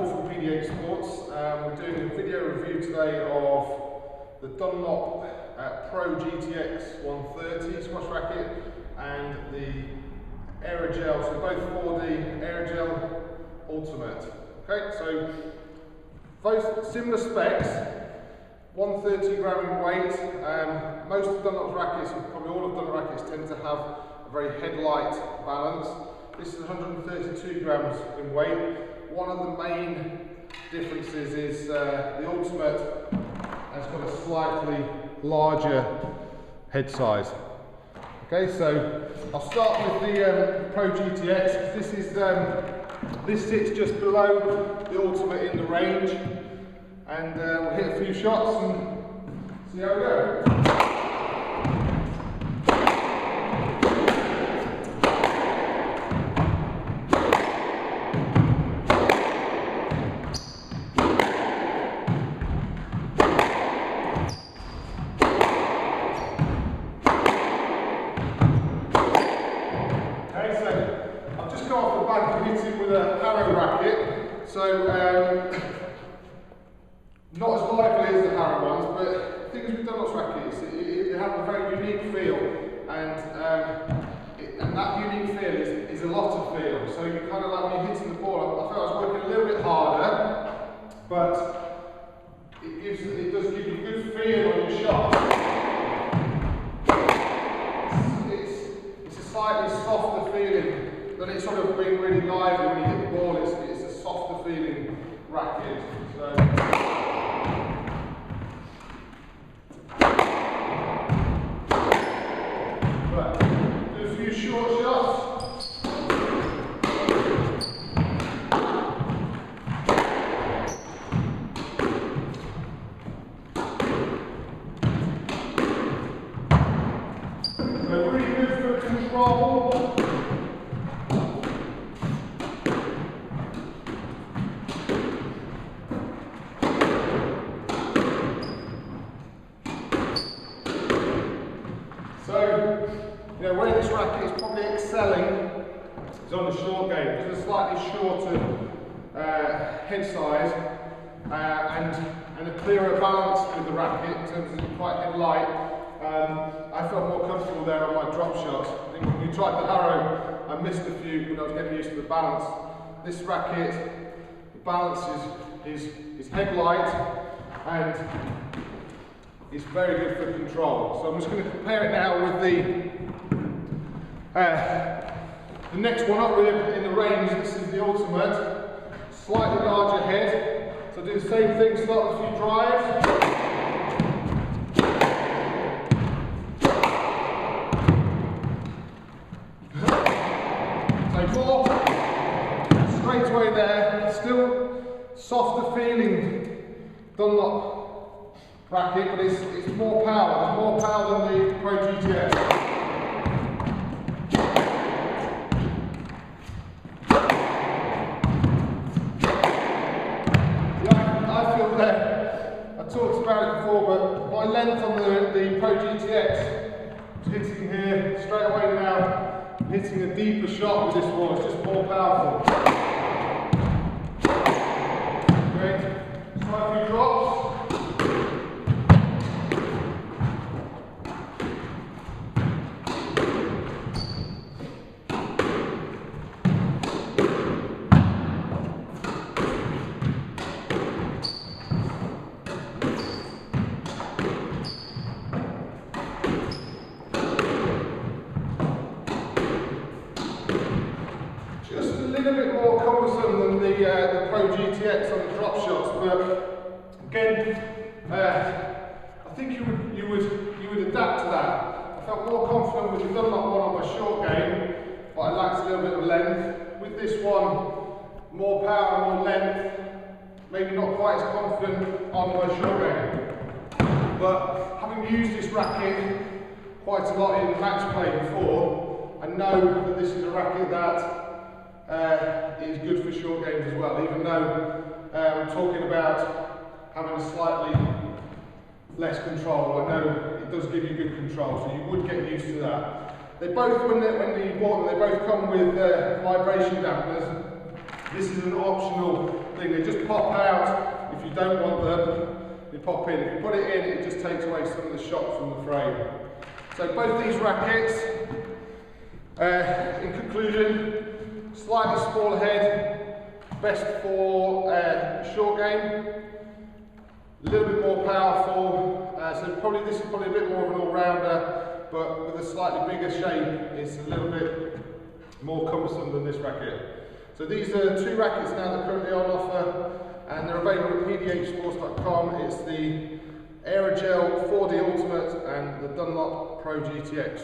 Paul from pdhsports. We're doing a video review today of the Dunlop Pro-GTX 130 squash racket and the Aerogel, so both 4D Aerogel Ultimate. Okay, so both similar specs, 130 gram in weight. Most of Dunlop's rackets, probably all of Dunlop rackets, tend to have a very headlight balance. This is 132 grams in weight. One of the main differences is the Ultimate has got a slightly larger head size. Okay, so I'll start with the Pro-GTX. This sits just below the Ultimate in the range, and we'll hit a few shots and see how we go. Off the back and hit it with a Harrow racket, so not as lively as the Harrow ones, but the thing is with Dunlop's rackets, they have a very unique feel, and that unique feel is a lot of feel. So you kind of like when you're hitting the ball, I felt I was working a little bit harder, but it does give you a good feel on your shot. It's a slightly softer feeling. But it's sort of being really lively when you hit the ball. It's a softer feeling racket. So. Right. Do a few short shots. They're really good for control. So, where this racket is probably excelling is on the short game, because it's a slightly shorter head size and a clearer balance with the racket in terms of it's quite head light. I felt more comfortable there on my drop shots. I think when we tried the Harrow, I missed a few when I was getting used to the balance. This racket, the balance is head light and it's very good for control. So I'm just going to compare it now with the next one up really in the range. This is the Ultimate, slightly larger head. So do the same thing, start with a few drives. Take more, straight away there, still softer feeling Dunlop racket, but it's more power. There's more power than the Pro-GTX. Yeah, I feel that I talked about it before, but my length on the Pro-GTX, hitting here straight away now, hitting a deeper shot with this one. It's just more powerful. Great. Try a few drops. A little bit more cumbersome than the Pro-GTX on the drop shots, but again, I think you would adapt to that. I felt more confident with the Dunlop one on my short game, but I lacked a little bit of length. With this one, more power, more length, maybe not quite as confident on my short game. But having used this racket quite a lot in match play before, I know that this is a racket that is good for short games as well, even though I'm talking about having a slightly less control. I know it does give you good control, so you would get used to that. They both, when you bought them, they both come with vibration dampeners. This is an optional thing. They just pop out if you don't want them. You pop in. If you put it in, it just takes away some of the shock from the frame. So both these rackets, in conclusion, slightly smaller head, best for short game, a little bit more powerful. So this is probably a bit more of an all-rounder, but with a slightly bigger shape, it's a little bit more cumbersome than this racket. So these are two rackets now that are currently on offer, and they're available at pdhsports.com. It's the Aerogel 4D Ultimate and the Dunlop Pro-GTX.